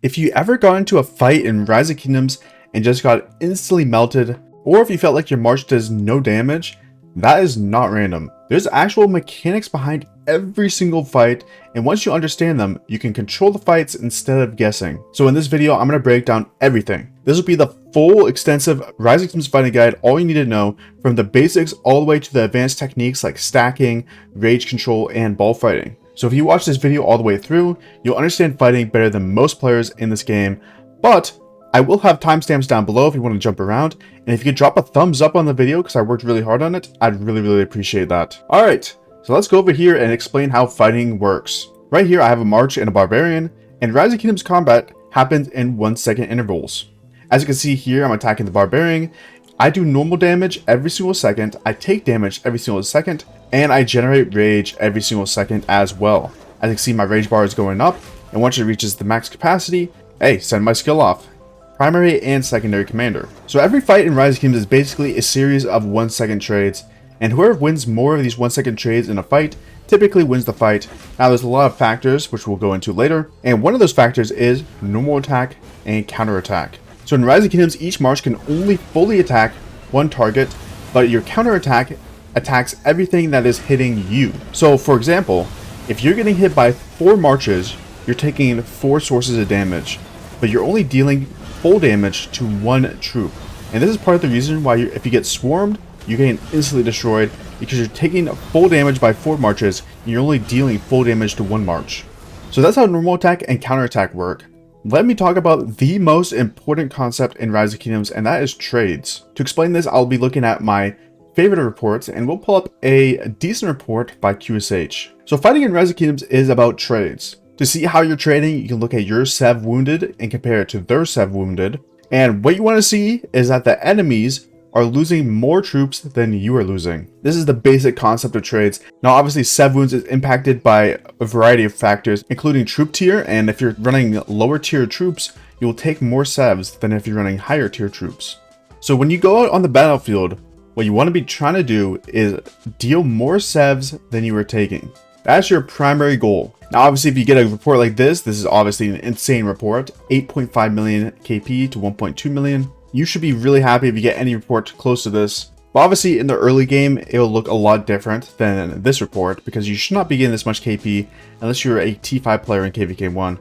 If you ever got into a fight in Rise of Kingdoms and just got instantly melted, or if you felt like your march does no damage, that is not random. There's actual mechanics behind every single fight, and once you understand them, you can control the fights instead of guessing. So in this video, I'm going to break down everything. This will be the full extensive Rise of Kingdoms fighting guide, all you need to know, from the basics all the way to the advanced techniques like stacking, rage control, and ball fighting. So if you watch this video all the way through, you'll understand fighting better than most players in this game, but I will have timestamps down below if you want to jump around, and if you could drop a thumbs up on the video because I worked really hard on it, I'd really appreciate that. Alright, so let's go over here and explain how fighting works. Right here I have a march and a barbarian, and Rise of Kingdoms combat happens in 1 second intervals. As you can see here, I'm attacking the barbarian. I do normal damage every single second, I take damage every single second, and I generate rage every single second as well. As you can see, my rage bar is going up, and once it reaches the max capacity, hey, send my skill off. Primary and secondary commander. So every fight in Rise of Kingdoms is basically a series of 1 second trades, and whoever wins more of these 1 second trades in a fight typically wins the fight. Now there's a lot of factors which we'll go into later, and one of those factors is normal attack and counter attack. So in Rise of Kingdoms, each march can only fully attack one target, but your counter attack attacks everything that is hitting you. So for example, if you're getting hit by 4 marches, you're taking 4 sources of damage, but you're only dealing full damage to 1 troop. And this is part of the reason why if you get swarmed, you're getting instantly destroyed, because you're taking full damage by 4 marches and you're only dealing full damage to 1 march. So that's how normal attack and counter attack work. Let me talk about the most important concept in Rise of Kingdoms, and that is trades. To explain this, I'll be looking at my favorite reports, and we'll pull up a decent report by QSH. So fighting in Rise of Kingdoms is about trades. To see how you're trading, you can look at your Sev wounded and compare it to their Sev wounded. And what you want to see is that the enemies are losing more troops than you are losing. This is the basic concept of trades. Now obviously Sev wounds is impacted by a variety of factors, including troop tier, and if you're running lower tier troops, you will take more Sevs than if you're running higher tier troops. So when you go out on the battlefield, what you want to be trying to do is deal more Sevs than you are taking. That's your primary goal. Now obviously if you get a report like this is obviously an insane report, 8.5 million KP to 1.2 million. You should be really happy if you get any report close to this. But obviously in the early game, it will look a lot different than this report, because you should not be getting this much KP unless you're a T5 player in KVK1.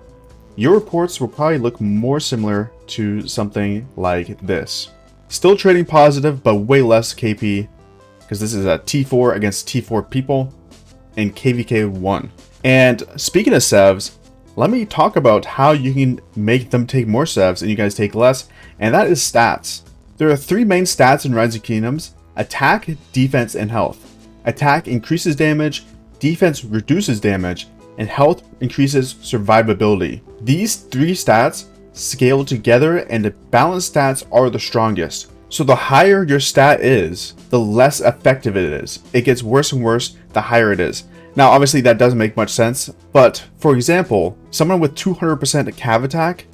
Your reports will probably look more similar to something like this. Still trading positive, but way less KP, because this is a T4 against T4 people in KVK1. And speaking of Sevs, let me talk about how you can make them take more Sevs and you guys take less, and that is stats. There are 3 main stats in Rise of Kingdoms: attack, defense, and health. Attack increases damage, defense reduces damage, and health increases survivability. These 3 stats scale together, and the balanced stats are the strongest. So the higher your stat is, the less effective it is. It gets worse and worse the higher it is. Now obviously that doesn't make much sense, but for example, someone with 200% cav attack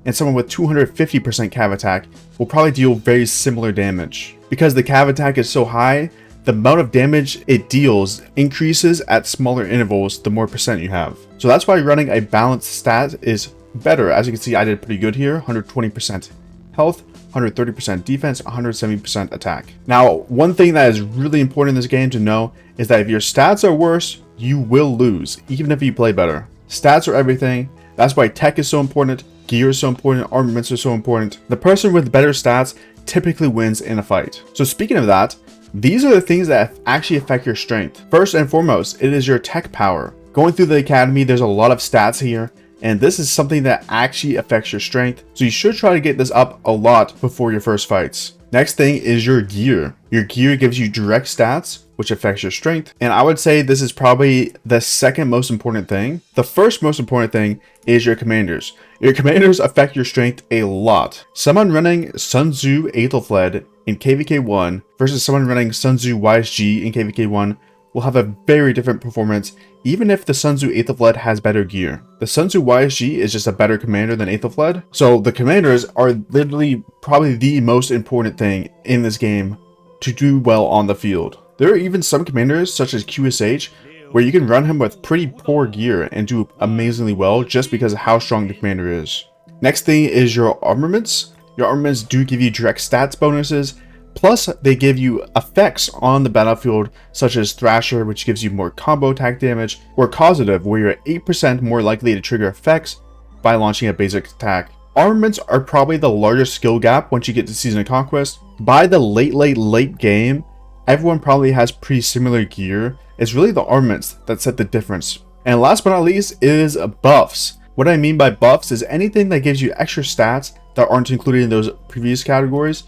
and someone with 250% cav attack will probably deal very similar damage. Because the cav attack is so high, the amount of damage it deals increases at smaller intervals the more percent you have. So that's why running a balanced stat is better. As you can see, I did pretty good here, 120% health, 130% defense, 170% attack. Now, one thing that is really important in this game to know is that if your stats are worse, you will lose, even if you play better. Stats are everything. That's why tech is so important, gear is so important, armaments are so important. The person with better stats typically wins in a fight. So speaking of that, these are the things that actually affect your strength. First and foremost, it is your tech power. Going through the academy, there's a lot of stats here, and this is something that actually affects your strength, so you should try to get this up a lot before your first fights. Next thing is your gear. Your gear gives you direct stats, which affects your strength, and I would say this is probably the second most important thing. The first most important thing is your commanders. Your commanders affect your strength a lot. Someone running Sun Tzu Aethelflaed in KVK1 versus someone running Sun Tzu YSG in KVK1 will have a very different performance, even if the Sun Tzu Aethelflaed has better gear. The Sun Tzu YSG is just a better commander than Aethelflaed, so the commanders are literally probably the most important thing in this game to do well on the field. There are even some commanders, such as QSH, where you can run him with pretty poor gear and do amazingly well just because of how strong the commander is. Next thing is your armaments. Your armaments do give you direct stats bonuses, plus they give you effects on the battlefield such as Thrasher, which gives you more combo attack damage, or Causative, where you're 8% more likely to trigger effects by launching a basic attack. Armaments are probably the largest skill gap once you get to Season of Conquest. By the late game, everyone probably has pretty similar gear. It's really the armaments that set the difference. And last but not least is buffs. What I mean by buffs is anything that gives you extra stats that aren't included in those previous categories.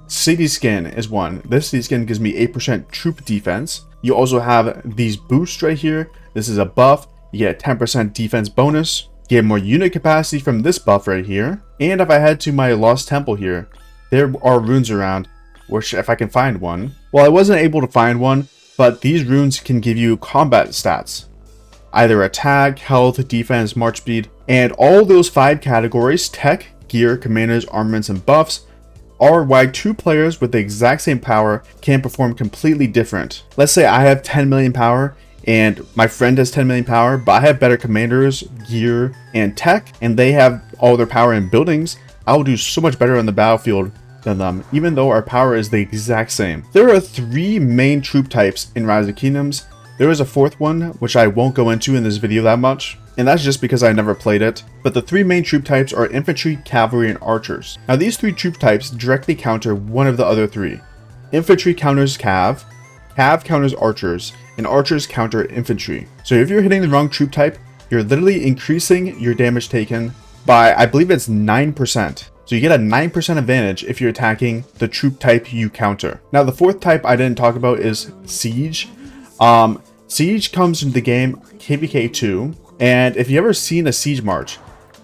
City Skin is one. This City Skin gives me 8% troop defense. You also have these boosts right here. This is a buff. You get a 10% defense bonus. You get more unit capacity from this buff right here. And if I head to my Lost Temple here, there are runes around, which if I can find one. Well, I wasn't able to find one, but these runes can give you combat stats. Either attack, health, defense, march speed, and all those 5 categories, tech, gear, commanders, armaments, and buffs, are why 2 players with the exact same power can perform completely different. Let's say I have 10 million power and my friend has 10 million power, but I have better commanders, gear, and tech, and they have all their power in buildings. I will do so much better on the battlefield than them, even though our power is the exact same. There are 3 main troop types in Rise of Kingdoms. There is a 4th one, which I won't go into in this video that much, and that's just because I never played it. But the 3 main troop types are infantry, cavalry, and archers. Now these 3 troop types directly counter one of the other 3. Infantry counters cav, cav counters archers, and archers counter infantry. So if you're hitting the wrong troop type, you're literally increasing your damage taken by, I believe it's 9%. So you get a 9% advantage if you're attacking the troop type you counter. Now the 4th type I didn't talk about is siege. Siege comes into the game KVK 2, and if you ever seen a siege march,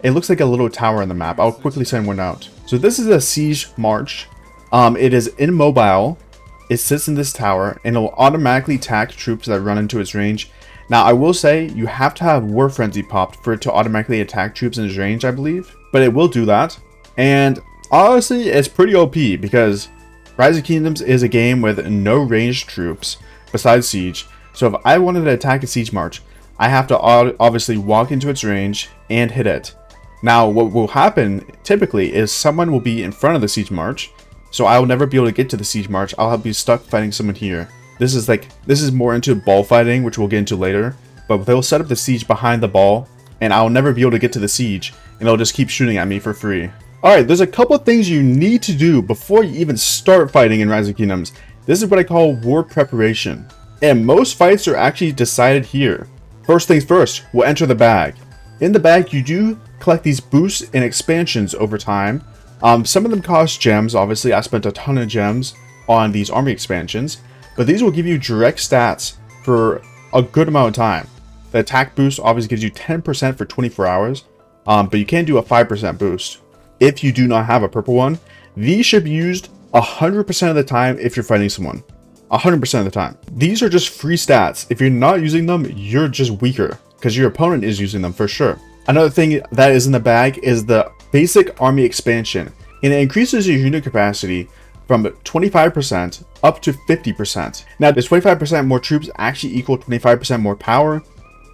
it looks like a little tower on the map. I'll quickly send one out. So this is a siege march. It is immobile. It sits in this tower, and it will automatically attack troops that run into its range. Now I will say you have to have War Frenzy popped for it to automatically attack troops in its range, I believe, but it will do that. And honestly, it's pretty OP because Rise of Kingdoms is a game with no ranged troops besides siege. So if I wanted to attack a siege march, I have to obviously walk into its range and hit it. Now what will happen typically is someone will be in front of the siege march, so I will never be able to get to the siege march. I'll be stuck fighting someone here. This is more into ball fighting, which we'll get into later, but they'll set up the siege behind the ball, and I'll never be able to get to the siege, and they'll just keep shooting at me for free. Alright, there's a couple of things you need to do before you even start fighting in Rise of Kingdoms. This is what I call war preparation. And most fights are actually decided here. First things first, we'll enter the bag. In the bag, you do collect these boosts and expansions over time. Some of them cost gems. Obviously, I spent a ton of gems on these army expansions, but these will give you direct stats for a good amount of time. The attack boost obviously gives you 10% for 24 hours, but you can do a 5% boost if you do not have a purple one. These should be used 100% of the time if you're fighting someone. 100% of the time. These are just free stats. If you're not using them, you're just weaker because your opponent is using them for sure. Another thing that is in the bag is the basic army expansion, and it increases your unit capacity from 25% up to 50%. Now, does 25% more troops actually equal 25% more power?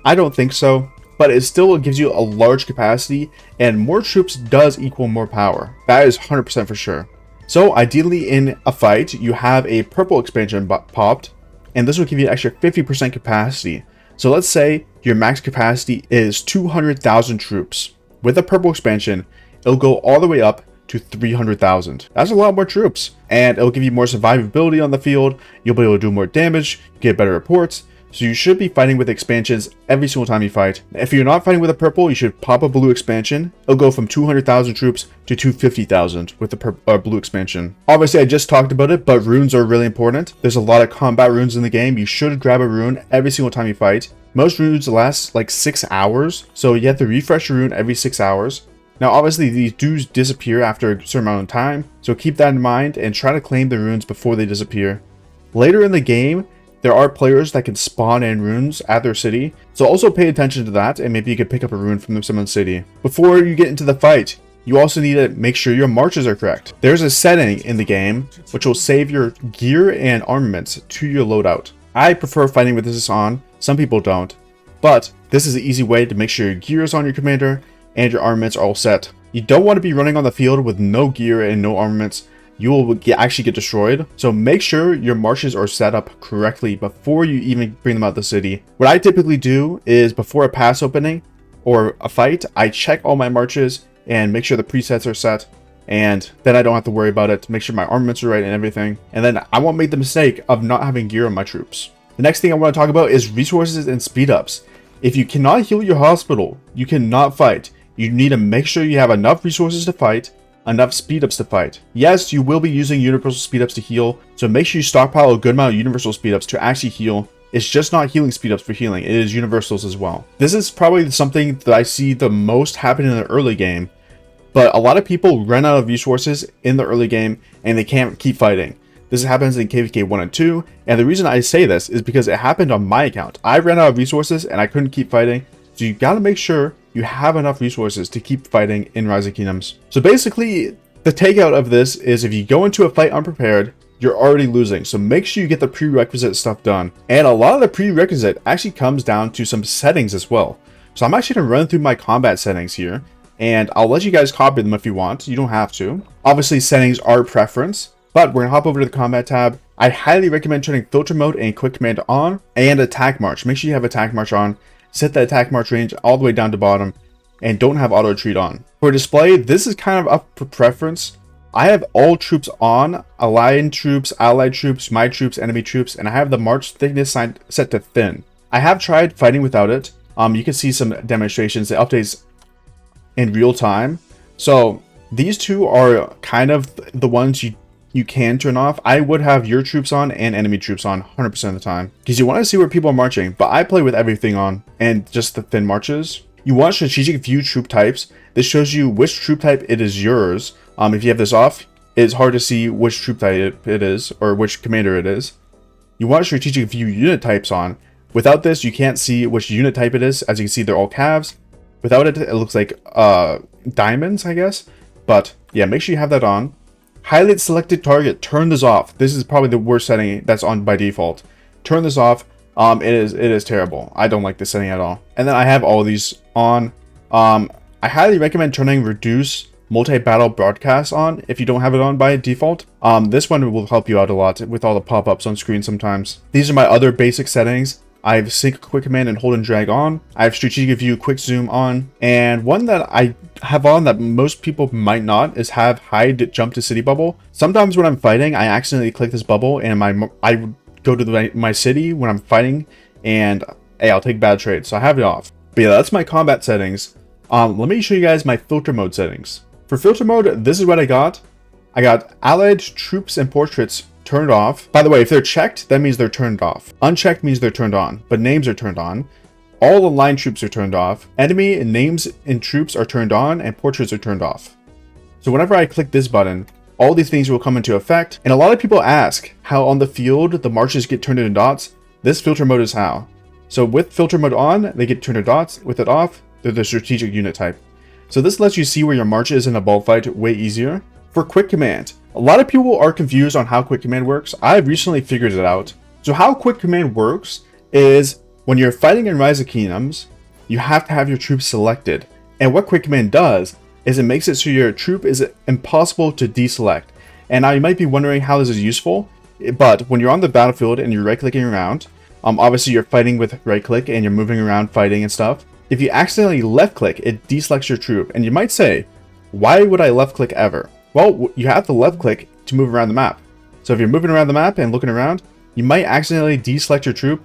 I don't think so, but it still gives you a large capacity, and more troops does equal more power. That is 100% for sure. So ideally in a fight, you have a purple expansion popped, and this will give you an extra 50% capacity. So let's say your max capacity is 200,000 troops. With a purple expansion, it'll go all the way up to 300,000. That's a lot more troops, and it'll give you more survivability on the field. You'll be able to do more damage, get better reports. So you should be fighting with expansions every single time you fight. If you're not fighting with a purple, you should pop a blue expansion. It'll go from 200,000 troops to 250,000 with the blue expansion. Obviously, I just talked about it, but runes are really important. There's a lot of combat runes in the game. You should grab a rune every single time you fight. Most runes last like 6 hours, so you have to refresh your rune every 6 hours. Now, obviously, these do disappear after a certain amount of time, so keep that in mind and try to claim the runes before they disappear. Later in the game, there are players that can spawn in runes at their city, so also pay attention to that, and maybe you could pick up a rune from someone's city. Before you get into the fight, you also need to make sure your marches are correct. There's a setting in the game which will save your gear and armaments to your loadout. I prefer fighting with this on, some people don't, but this is an easy way to make sure your gear is on your commander and your armaments are all set. You don't want to be running on the field with no gear and no armaments. You will actually get destroyed. So make sure your marches are set up correctly before you even bring them out of the city. What I typically do is before a pass opening or a fight, I check all my marches and make sure the presets are set. And then I don't have to worry about it. Make sure my armaments are right and everything. And then I won't make the mistake of not having gear on my troops. The next thing I want to talk about is resources and speed ups. If you cannot heal your hospital, you cannot fight. You need to make sure you have enough resources to fight, enough speed ups to fight. Yes, you will be using universal speed ups to heal, so make sure you stockpile a good amount of universal speed ups to actually heal. It's just not healing speed ups for healing, it is universals as well. This is probably something that I see the most happen in the early game, but a lot of people run out of resources in the early game and they can't keep fighting. This happens in KVK 1 and 2, and the reason I say this is because it happened on my account. I ran out of resources and I couldn't keep fighting, so you gotta make sure you have enough resources to keep fighting in Rise of Kingdoms. So basically, the takeout of this is if you go into a fight unprepared, you're already losing. So make sure you get the prerequisite stuff done. And a lot of the prerequisite actually comes down to some settings as well. So I'm actually gonna run through my combat settings here, and I'll let you guys copy them if you want. You don't have to. Obviously, settings are preference, but we're gonna hop over to the combat tab. I highly recommend turning filter mode and quick command on, and attack march. Make sure you have attack march on. Set the attack march range all the way down to bottom, and don't have auto retreat on. For display, this is kind of up for preference. I have all troops on, allied troops, my troops, enemy troops, and I have the march thickness set to thin. I have tried fighting without it. You can see some demonstrations. It updates in real time. So these two are kind of the ones you can turn off. I would have your troops on and enemy troops on 100% of the time, because you want to see where people are marching, but I play with everything on and just the thin marches. You want strategic view troop types. This shows you which troop type it is yours. If you have this off, it's hard to see which troop type it is or which commander it is. You want strategic view unit types on. Without this, you can't see which unit type it is. As you can see, they're all calves. Without it, it looks like diamonds, I guess. But yeah, make sure you have that on. Highlight selected target. Turn this off. This is probably the worst setting that's on by default. Turn this off. It is terrible. I don't like this setting at all. And then I have all of these on. I highly recommend turning reduce multi-battle broadcast on if you don't have it on by default. This one will help you out a lot with all the pop-ups on screen sometimes. These are my other basic settings. I have sync quick command and hold and drag on. I have strategic view quick zoom on. And one that I have on that most people might not is have hide jump to city bubble. Sometimes when I'm fighting, I accidentally click this bubble and I go to my city when I'm fighting, and hey, I'll take bad trades, so I have it off. But yeah, that's my combat settings. Let me show you guys my filter mode settings. For filter mode, this is what I got. I got allied troops and portraits turned off. By the way, if they're checked, that means they're turned off. Unchecked means they're turned on, but names are turned on. All aligned troops are turned off. Enemy names and troops are turned on, and portraits are turned off. So whenever I click this button, all these things will come into effect. And a lot of people ask how on the field the marches get turned into dots. This filter mode is how. So with filter mode on, they get turned into dots. With it off, they're the strategic unit type. So this lets you see where your march is in a ball fight way easier. For quick command, a lot of people are confused on how quick command works. I've recently figured it out. So how quick command works is when you're fighting in Rise of Kingdoms, you have to have your troops selected. And what quick command does is it makes it so your troop is impossible to deselect. And now you might be wondering how this is useful, but when you're on the battlefield and you're right clicking around, obviously you're fighting with right click and you're moving around fighting and stuff. If you accidentally left click, it deselects your troop. And you might say, why would I left click ever? Well, you have to left click to move around the map. So if you're moving around the map and looking around, you might accidentally deselect your troop,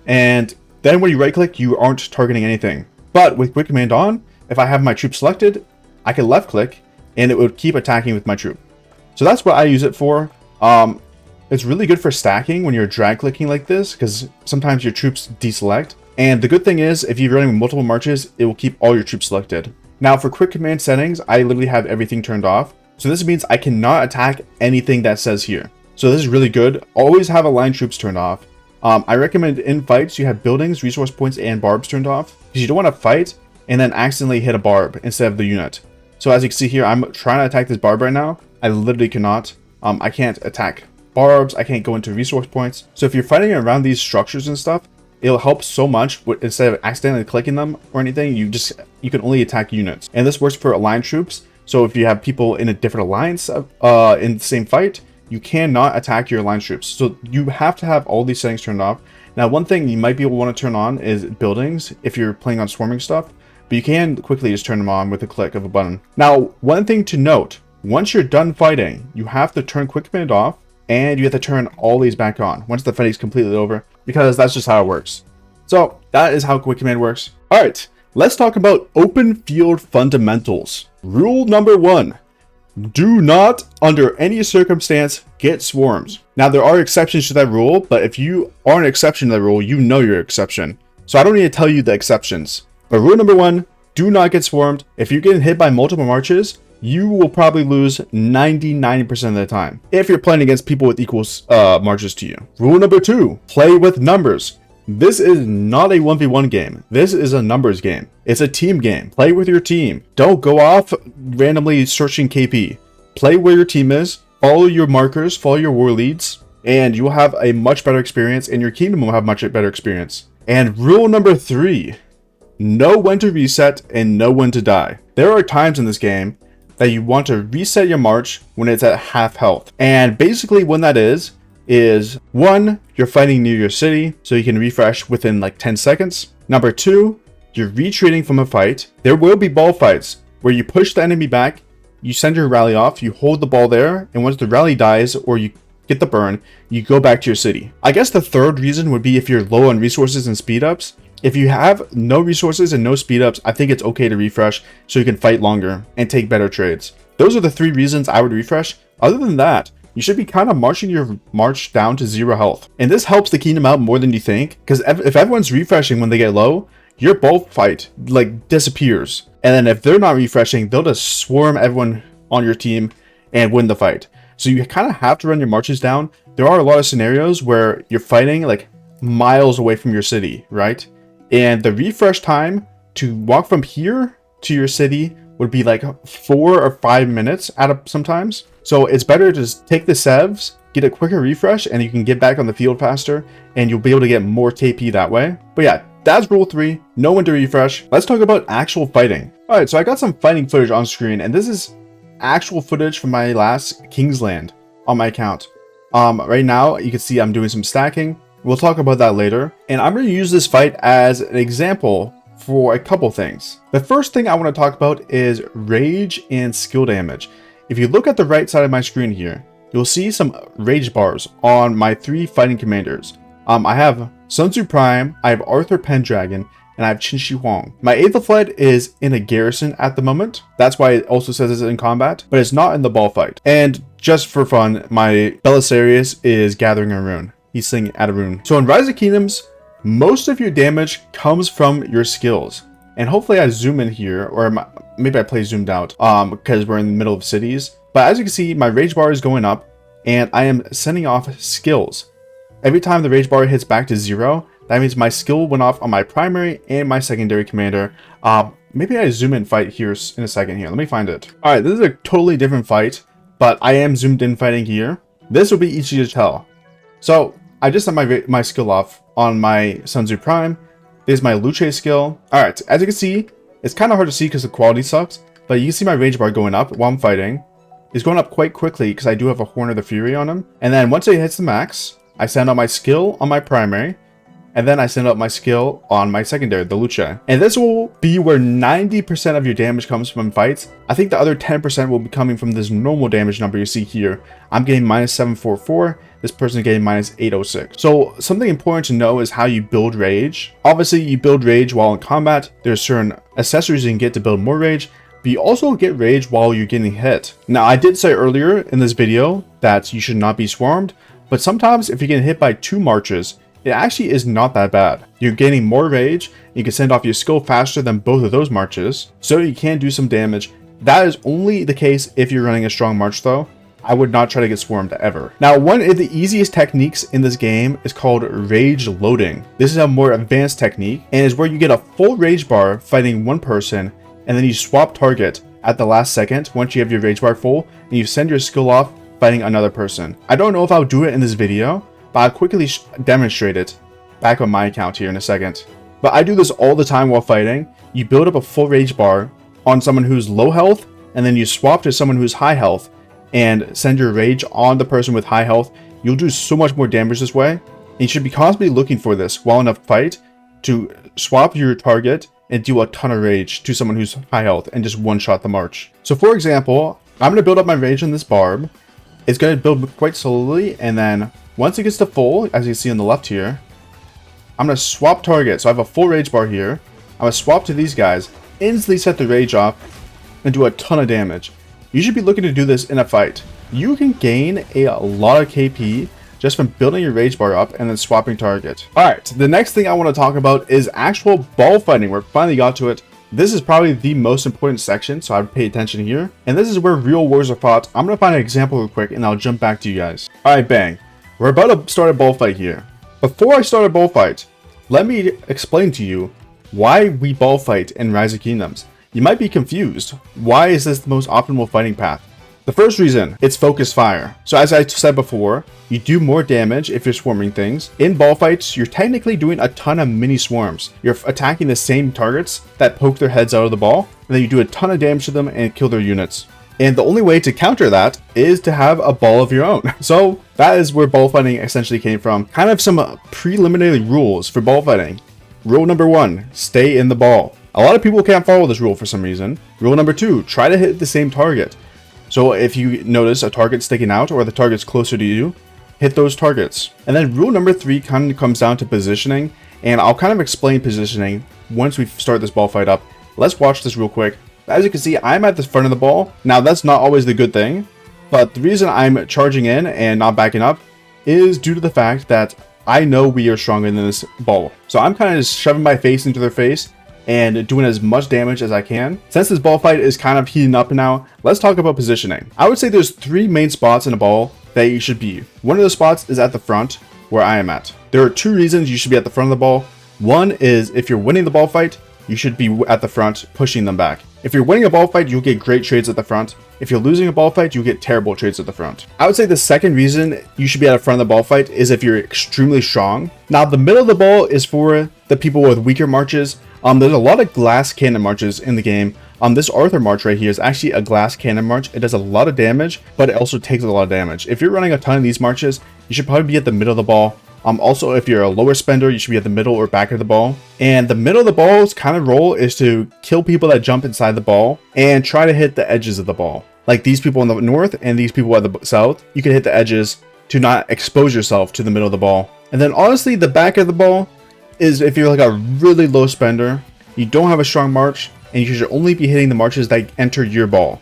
and then when you right click, you aren't targeting anything. But with quick command on, if I have my troop selected, I can left click and it would keep attacking with my troop. So that's what I use it for. It's really good for stacking when you're drag clicking like this, because sometimes your troops deselect. And the good thing is, if you're running multiple marches, it will keep all your troops selected. Now for quick command settings, I literally have everything turned off. So this means I cannot attack anything that says here. So this is really good. Always have aligned troops turned off. I recommend in fights you have buildings, resource points, and barbs turned off, because you don't want to fight and then accidentally hit a barb instead of the unit. So as you can see here, I'm trying to attack this barb right now. I literally cannot. I can't attack barbs. I can't go into resource points. So if you're fighting around these structures and stuff, it'll help so much. Instead of accidentally clicking them or anything, you can only attack units. And this works for aligned troops. So if you have people in a different alliance in the same fight, you cannot attack your aligned troops. So you have to have all these settings turned off. Now, one thing you might be able to want to turn on is buildings if you're playing on swarming stuff, but you can quickly just turn them on with a click of a button. Now, one thing to note, once you're done fighting, you have to turn quick command off, and you have to turn all these back on once the fight is completely over, because that's just how it works. So that is how quick command works. All right, let's talk about open field fundamentals. Rule number 1. Do not, under any circumstance, get swarms. Now, there are exceptions to that rule, but if you are an exception to that rule, you know you're an exception. So I don't need to tell you the exceptions. But rule number 1, do not get swarmed. If you're getting hit by multiple marches, you will probably lose 99% of the time if you're playing against people with equal marches to you. Rule number 2, play with numbers. This is not a 1v1 game. This is a numbers game. It's a team game. Play with your team. Don't go off randomly searching KP. Play where your team is. Follow your markers. Follow your war leads. And you'll have a much better experience. And your kingdom will have much better experience. And rule number 3. Know when to reset and know when to die. There are times in this game that you want to reset your march when it's at half health. And basically when that is 1, you're fighting near your city, so you can refresh within like 10 seconds. Number 2, you're retreating from a fight. There will be ball fights where you push the enemy back, you send your rally off, you hold the ball there, and once the rally dies or you get the burn, you go back to your city. I guess the third reason would be if you're low on resources and speed ups. If you have no resources and no speed ups, I think it's okay to refresh so you can fight longer and take better trades. Those are the 3 reasons I would refresh. Other than that, you should be kind of marching your march down to 0 health. And this helps the kingdom out more than you think, because if everyone's refreshing when they get low, your ball fight like disappears. And then if they're not refreshing, they'll just swarm everyone on your team and win the fight. So you kind of have to run your marches down. There are a lot of scenarios where you're fighting like miles away from your city, right? And the refresh time to walk from here to your city would be like 4 or 5 minutes sometimes. So it's better to just take the sevs, get a quicker refresh, and you can get back on the field faster, and you'll be able to get more KP that way. But yeah, that's rule 3, know when to refresh. Let's talk about actual fighting. All right, so I got some fighting footage on screen, and this is actual footage from my last Kingsland on my account. Right now, you can see I'm doing some stacking. We'll talk about that later. And I'm going to use this fight as an example for a couple things. The first thing I want to talk about is rage and skill damage. If you look at the right side of my screen here, you'll see some rage bars on my 3 fighting commanders. I have Sun Tzu Prime, I have Arthur Pendragon, and I have Qin Shi Huang. My Aethelflaed is in a garrison at the moment. That's why it also says it's in combat, but it's not in the ball fight. And just for fun, my Belisarius is gathering a rune. He's singing at a rune. So in Rise of Kingdoms, most of your damage comes from your skills. And hopefully I zoom in here, or maybe I play zoomed out because we're in the middle of cities. But as you can see, my rage bar is going up and I am sending off skills. Every time the rage bar hits back to 0, that means my skill went off on my primary and my secondary commander. Maybe I zoom in fight here in a second here. Let me find it. All right, this is a totally different fight, but I am zoomed in fighting here. This will be easy to tell. So I just sent my skill off on my Sun Tzu Prime. There's my Luce skill. All right, as you can see, it's kind of hard to see because the quality sucks, but you can see my rage bar going up while I'm fighting. It's going up quite quickly because I do have a Horn of the Fury on him. And then once it hits the max, I send out my skill on my primary, and then I send out my skill on my secondary, the Luce. And this will be where 90% of your damage comes from fights. I think the other 10% will be coming from this normal damage number you see here. I'm getting minus 744. This person is getting minus 806. So something important to know is how you build rage. Obviously, you build rage while in combat. There's certain accessories you can get to build more rage, but you also get rage while you're getting hit. Now, I did say earlier in this video that you should not be swarmed, but sometimes if you get hit by 2 marches, it actually is not that bad. You're gaining more rage, you can send off your skill faster than both of those marches, so you can do some damage. That is only the case if you're running a strong march though. I would not try to get swarmed ever. Now, one of the easiest techniques in this game is called rage loading. This is a more advanced technique and is where you get a full rage bar fighting one person, and then you swap target at the last second once you have your rage bar full, and you send your skill off fighting another person. I don't know if I'll do it in this video, but I'll quickly demonstrate it. back on my account here in a second. But I do this all the time while fighting. You build up a full rage bar on someone who's low health, and then you swap to someone who's high health and send your rage on the person with high health. You'll do so much more damage this way. And you should be constantly looking for this while in a fight to swap your target and do a ton of rage to someone who's high health and just one-shot the march. So for example, I'm going to build up my rage on this barb. It's going to build quite slowly, and then once it gets to full, as you see on the left here, I'm going to swap target. So I have a full rage bar here. I'm going to swap to these guys, instantly set the rage off, and do a ton of damage. You should be looking to do this in a fight. You can gain a lot of KP just from building your rage bar up and then swapping target. Alright, the next thing I want to talk about is actual ball fighting. We finally got to it. This is probably the most important section, so I would pay attention here. And this is where real wars are fought. I'm going to find an example real quick and I'll jump back to you guys. Alright, bang. We're about to start a ball fight here. Before I start a ball fight, let me explain to you why we ball fight in Rise of Kingdoms. You might be confused. Why is this the most optimal fighting path? The first reason, it's focused fire. So as I said before, you do more damage if you're swarming things. In ball fights, you're technically doing a ton of mini swarms. You're attacking the same targets that poke their heads out of the ball, and then you do a ton of damage to them and kill their units. And the only way to counter that is to have a ball of your own. So that is where ball fighting essentially came from. Kind of some preliminary rules for ball fighting. Rule number 1, stay in the ball. A lot of people can't follow this rule for some reason. Rule number 2, try to hit the same target. So if you notice a target sticking out or the target's closer to you, hit those targets. And then rule number 3 kind of comes down to positioning, and I'll kind of explain positioning once we start this ball fight up. Let's watch this real quick. As you can see, I'm at the front of the ball. Now that's not always the good thing, but the reason I'm charging in and not backing up is due to the fact that I know we are stronger than this ball. So I'm kind of just shoving my face into their face and doing as much damage as I can. Since this ball fight is kind of heating up now, let's talk about positioning. I would say there's 3 main spots in a ball that you should be. One of those spots is at the front, where I am at. There are 2 reasons you should be at the front of the ball. One is if you're winning the ball fight, you should be at the front pushing them back. If you're winning a ball fight, you'll get great trades at the front. If you're losing a ball fight, you get terrible trades at the front. I would say the second reason you should be at the front of the ball fight is if you're extremely strong. Now, the middle of the ball is for the people with weaker marches. There's a lot of glass cannon marches in the game. This Arthur march right here is actually a glass cannon march. It does a lot of damage, but it also takes a lot of damage. If you're running a ton of these marches, you should probably be at the middle of the ball. Also, if you're a lower spender, you should be at the middle or back of the ball. And the middle of the ball's kind of role is to kill people that jump inside the ball and try to hit the edges of the ball. Like these people in the north and these people at the south, you can hit the edges to not expose yourself to the middle of the ball. And then honestly, the back of the ball is if you're like a really low spender, you don't have a strong march, and you should only be hitting the marches that enter your ball.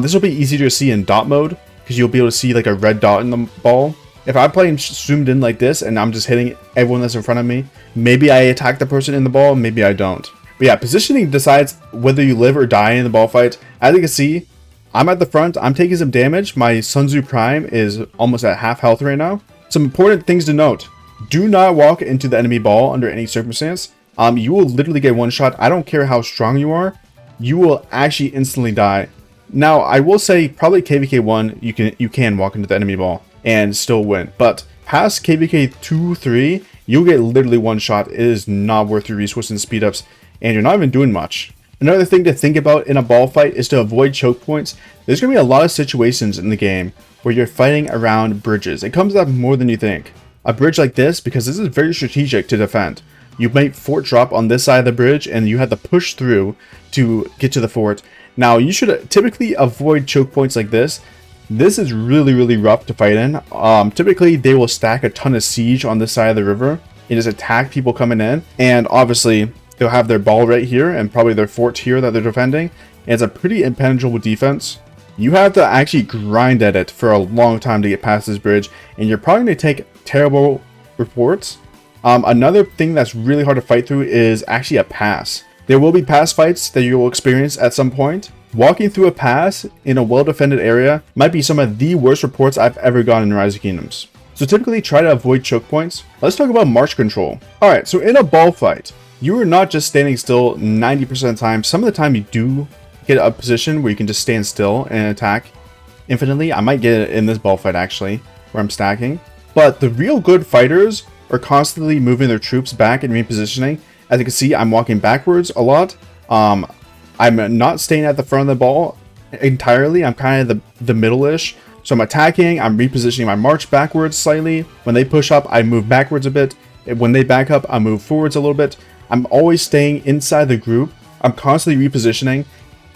This will be easier to see in dot mode because you'll be able to see like a red dot in the ball. If I'm playing zoomed in like this and I'm just hitting everyone that's in front of me, maybe I attack the person in the ball, maybe I don't. But yeah, positioning decides whether you live or die in the ball fight. As you can see, I'm at the front, I'm taking some damage. My Sun Tzu Prime is almost at half health right now. Some important things to note. Do not walk into the enemy ball under any circumstance. You will literally get one shot. I don't care how strong you are. You will actually instantly die. Now, I will say probably KVK 1, you can walk into the enemy ball and still win. But past KVK 2, 3, you'll get literally one shot. It is not worth your resources and speed ups, and you're not even doing much. Another thing to think about in a ball fight is to avoid choke points. There's going to be a lot of situations in the game where you're fighting around bridges. It comes up more than you think. A bridge like this, because this is very strategic to defend. You might fort drop on this side of the bridge and you have to push through to get to the fort. Now, you should typically avoid choke points like this. This is really, really rough to fight in. Typically, they will stack a ton of siege on this side of the river and just attack people coming in. And obviously, they'll have their ball right here and probably their fort here that they're defending. And it's a pretty impenetrable defense. You have to actually grind at it for a long time to get past this bridge. And you're probably going to take terrible reports. Another thing that's really hard to fight through is actually a pass. There will be pass fights that you will experience at some point. Walking through a pass in a well-defended area might be some of the worst reports I've ever gotten in Rise of Kingdoms. So typically try to avoid choke points. Let's talk about march control. Alright, so in a ball fight, you are not just standing still 90% of the time. Some of the time you do get a position where you can just stand still and attack infinitely. I might get it in this ball fight actually, where I'm stacking. But the real good fighters are constantly moving their troops back and repositioning. As you can see, I'm walking backwards a lot. I'm not staying at the front of the ball entirely. I'm kind of the middle-ish. So I'm attacking, I'm repositioning my march backwards slightly. When they push up, I move backwards a bit. When they back up, I move forwards a little bit. I'm always staying inside the group. I'm constantly repositioning.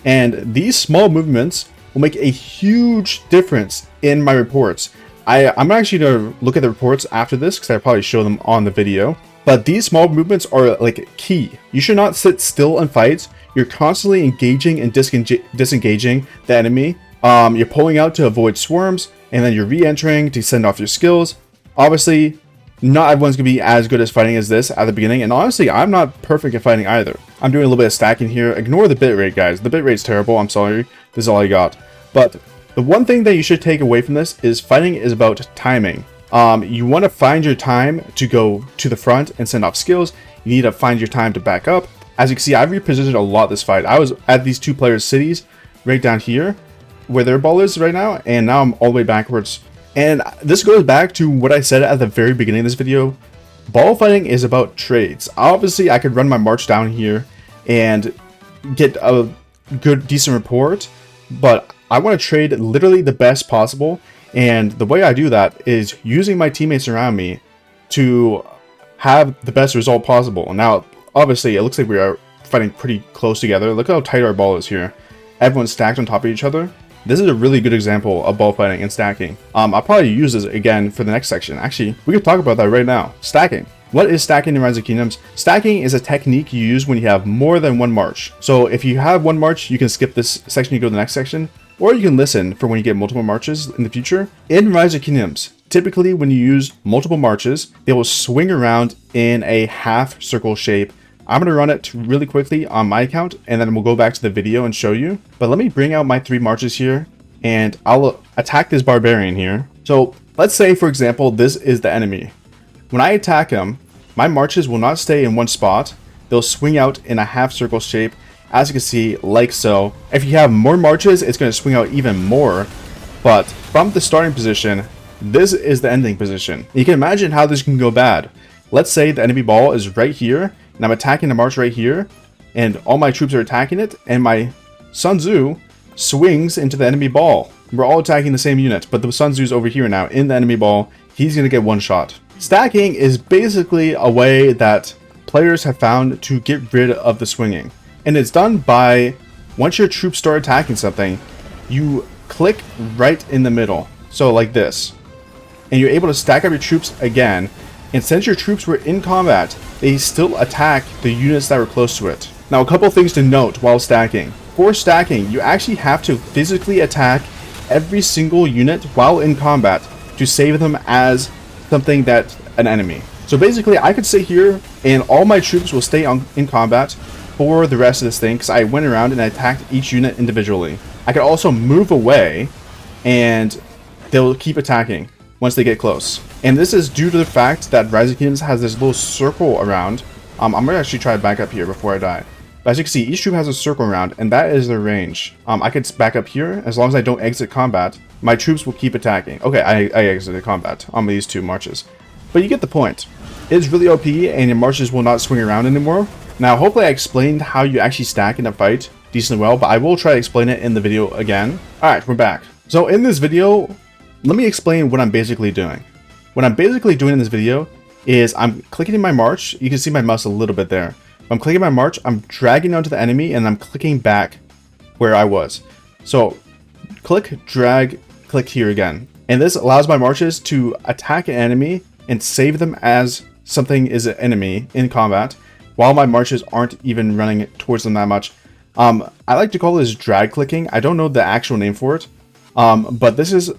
And these small movements will make a huge difference in my reports. I'm actually going to look at the reports after this because I probably show them on the video. But these small movements are like key. You should not sit still in fights. You're constantly engaging and disengaging the enemy. You're pulling out to avoid swarms, and then you're re-entering to send off your skills. Obviously, not everyone's going to be as good as fighting as this at the beginning, and honestly, I'm not perfect at fighting either. I'm doing a little bit of stacking here. Ignore the bitrate, guys. The bitrate's terrible. I'm sorry. This is all I got. But the one thing that you should take away from this is fighting is about timing. You want to find your time to go to the front and send off skills. You need to find your time to back up. As you can see, I've repositioned a lot this fight. I was at these two players' cities right down here where their ball is right now, and now I'm all the way backwards. And this goes back to what I said at the very beginning of this video. Ball fighting is about trades. Obviously, I could run my march down here and get a good, decent report, but I want to trade literally the best possible. And the way I do that is using my teammates around me to have the best result possible. Now, obviously, it looks like we are fighting pretty close together. Look how tight our ball is here. Everyone's stacked on top of each other. This is a really good example of ball fighting and stacking. I'll probably use this again for the next section. Actually, we could talk about that right now. Stacking. What is stacking in Rise of Kingdoms? Stacking is a technique you use when you have more than one march. So if you have one march, you can skip this section, you go to the next section, or you can listen for when you get multiple marches in the future. In Rise of Kingdoms, typically when you use multiple marches, they will swing around in a half circle shape. I'm going to run it really quickly on my account, and then we'll go back to the video and show you. But let me bring out my 3 marches here, and I'll attack this barbarian here. So let's say, for example, this is the enemy. When I attack him, my marches will not stay in one spot. They'll swing out in a half circle shape, as you can see, like so. If you have more marches, it's going to swing out even more. But from the starting position, this is the ending position. You can imagine how this can go bad. Let's say the enemy ball is right here, and I'm attacking the march right here, and all my troops are attacking it, and my Sun Tzu swings into the enemy ball. We're all attacking the same unit, but the Sun Tzu's over here now in the enemy ball. He's going to get one shot. Stacking is basically a way that players have found to get rid of the swinging. And it's done by, once your troops start attacking something, you click right in the middle. So like this. And you're able to stack up your troops again. And since your troops were in combat, they still attack the units that were close to it. Now, a couple things to note while stacking. For stacking, you actually have to physically attack every single unit while in combat to save them as something that an enemy. So basically, I could sit here and all my troops will stay in combat for the rest of this thing because I went around and I attacked each unit individually. I could also move away and they'll keep attacking once they get close. And this is due to the fact that Rise of Kingdoms has this little circle around. I'm going to actually try to back up here before I die. But as you can see, each troop has a circle around, and that is their range. I could back up here. As long as I don't exit combat, my troops will keep attacking. Okay, I exited combat on these 2 marches. But you get the point. It's really OP, and your marches will not swing around anymore. Now, hopefully I explained how you actually stack in a fight decently well, but I will try to explain it in the video again. Alright, we're back. So in this video, let me explain what I'm basically doing. What I'm basically doing in this video is I'm clicking in my march. You can see my mouse a little bit there. I'm clicking my march, I'm dragging onto the enemy, and I'm clicking back where I was. So click, drag, click here again. And this allows my marches to attack an enemy and save them as something is an enemy in combat, while my marches aren't even running towards them that much. I like to call this drag clicking. I don't know the actual name for it, but this is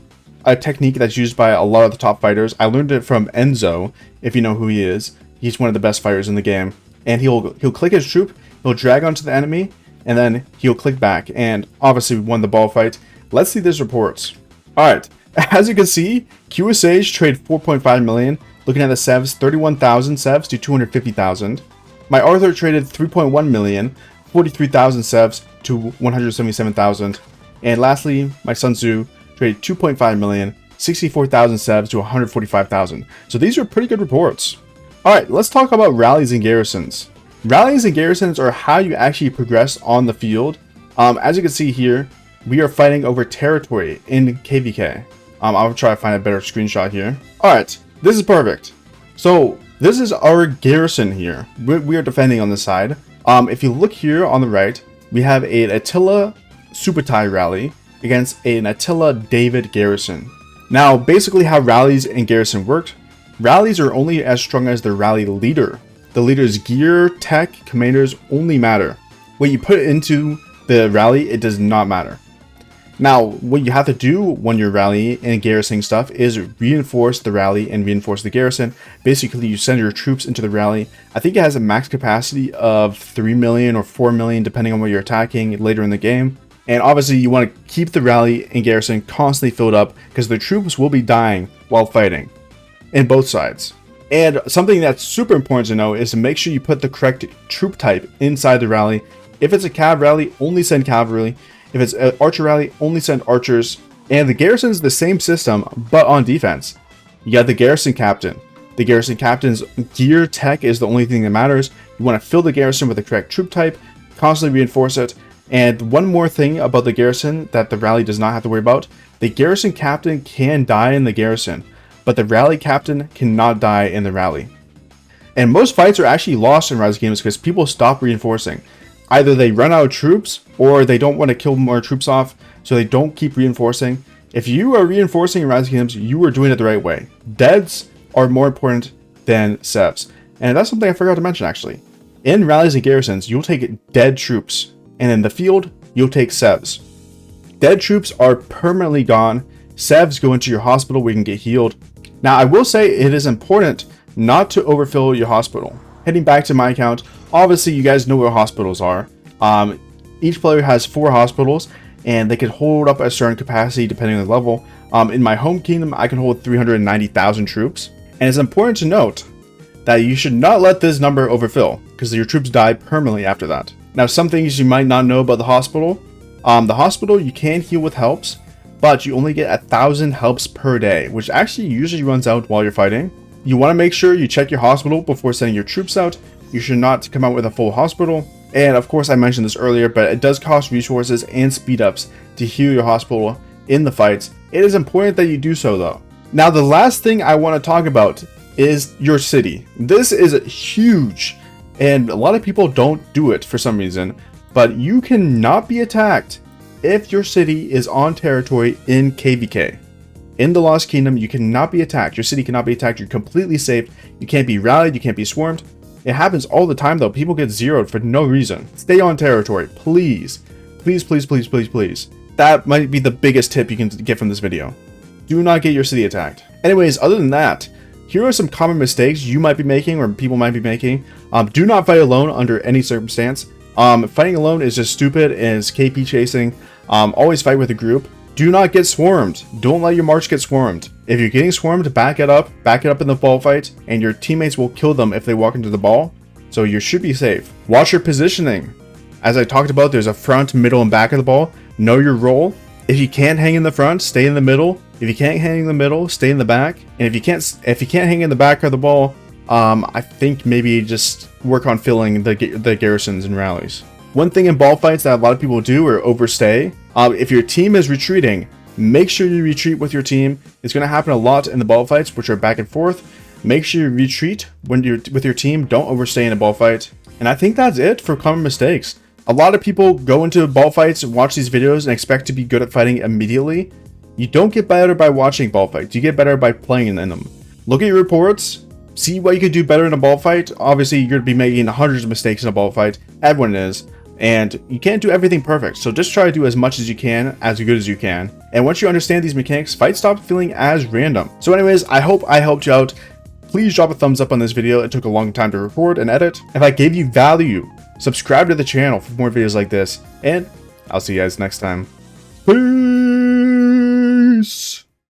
a technique that's used by a lot of the top fighters. I learned it from Enzo, if you know who he is. He's one of the best fighters in the game. And he'll click his troop, he'll drag onto the enemy, and then he'll click back. And obviously we won the ball fight. Let's see these reports. Alright, as you can see, QSAs trade 4.5 million. Looking at the sevs, 31,000 sevs to 250,000. My Arthur traded 3.1 million, 43,000 sevs to 177,000. And lastly, my Sun Tzu traded 2.5 million, 64,000 sevs to 145,000. So these are pretty good reports. Alright, let's talk about rallies and garrisons. Rallies and garrisons are how you actually progress on the field. As you can see here, we are fighting over territory in KVK. I'll try to find a better screenshot here. Alright, this is perfect. So this is our garrison here. We are defending on this side. If you look here on the right, we have an Attila Subutai rally against an Attila David garrison. Now, basically how rallies and garrison worked, rallies are only as strong as their rally leader. The leader's gear, tech, commanders only matter. What you put into the rally, it does not matter. Now, what you have to do when you're rallying and garrisoning stuff is reinforce the rally and reinforce the garrison. Basically, you send your troops into the rally. I think it has a max capacity of 3 million or 4 million, depending on what you're attacking later in the game. And obviously, you want to keep the rally and garrison constantly filled up because the troops will be dying while fighting in both sides. And something that's super important to know is to make sure you put the correct troop type inside the rally. If it's a cav rally, only send cavalry. If it's an archer rally, only send archers. And the garrison is the same system, but on defense. You got the garrison captain. The garrison captain's gear tech is the only thing that matters. You want to fill the garrison with the correct troop type, constantly reinforce it. And one more thing about the garrison that the rally does not have to worry about. The garrison captain can die in the garrison, but the rally captain cannot die in the rally. And most fights are actually lost in Rise games because people stop reinforcing. Either they run out of troops, or they don't want to kill more troops off, so they don't keep reinforcing. If you are reinforcing in Rise games, you are doing it the right way. Deads are more important than sevs. And that's something I forgot to mention actually. In rallies and garrisons, you'll take dead troops, and in the field, you'll take sevs. Dead troops are permanently gone. Sevs go into your hospital where you can get healed. Now, I will say it is important not to overfill your hospital. Heading back to my account, obviously you guys know what hospitals are. Each player has 4 hospitals, and they can hold up a certain capacity depending on the level. In my home kingdom, I can hold 390,000 troops. And it's important to note that you should not let this number overfill, because your troops die permanently after that. Now, some things you might not know about the hospital. The hospital, you can heal with helps, but you only get 1,000 helps per day, which actually usually runs out while you're fighting. You want to make sure you check your hospital before sending your troops out. You should not come out with a full hospital. And of course, I mentioned this earlier, but it does cost resources and speed ups to heal your hospital in the fights. It is important that you do so though. Now, the last thing I want to talk about is your city. This is huge, and a lot of people don't do it for some reason, but you cannot be attacked if your city is on territory in KVK. In the Lost Kingdom, you cannot be attacked. Your city cannot be attacked. You're completely safe. You can't be rallied. You can't be swarmed. It happens all the time though. People get zeroed for no reason. Stay on territory, please. Please, please, please, please, please. That might be the biggest tip you can get from this video. Do not get your city attacked. Anyways, other than that, here are some common mistakes you might be making or people might be making. Do not fight alone under any circumstance. Fighting alone is just stupid and it's KP chasing. Always fight with a group. Do not get swarmed. Don't let your march get swarmed. If you're getting swarmed, back it up in the ball fight, and your teammates will kill them if they walk into the ball, so you should be safe. Watch your positioning. As I talked about, there's a front, middle, and back of the ball. Know your role. If you can't hang in the front, stay in the middle. If you can't hang in the middle, stay in the back. And if you can't hang in the back of the ball, I think maybe just work on filling the garrisons and rallies. One thing in ball fights that a lot of people do are overstay. If your team is retreating, make sure you retreat with your team. It's going to happen a lot in the ball fights, which are back and forth. Make sure you retreat when you're with your team. Don't overstay in a ball fight. And I think that's it for common mistakes. A lot of people go into ball fights and watch these videos and expect to be good at fighting immediately. You don't get better by watching ball fights. You get better by playing in them. Look at your reports. See what you could do better in a ball fight. Obviously, you're going to be making hundreds of mistakes in a ball fight. Everyone is. And you can't do everything perfect, so just try to do as much as you can, as good as you can. And once you understand these mechanics, fights stop feeling as random. So anyways, I hope I helped you out. Please drop a thumbs up on this video. It took a long time to record and edit. If I gave you value, subscribe to the channel for more videos like this, and I'll see you guys next time. Peace!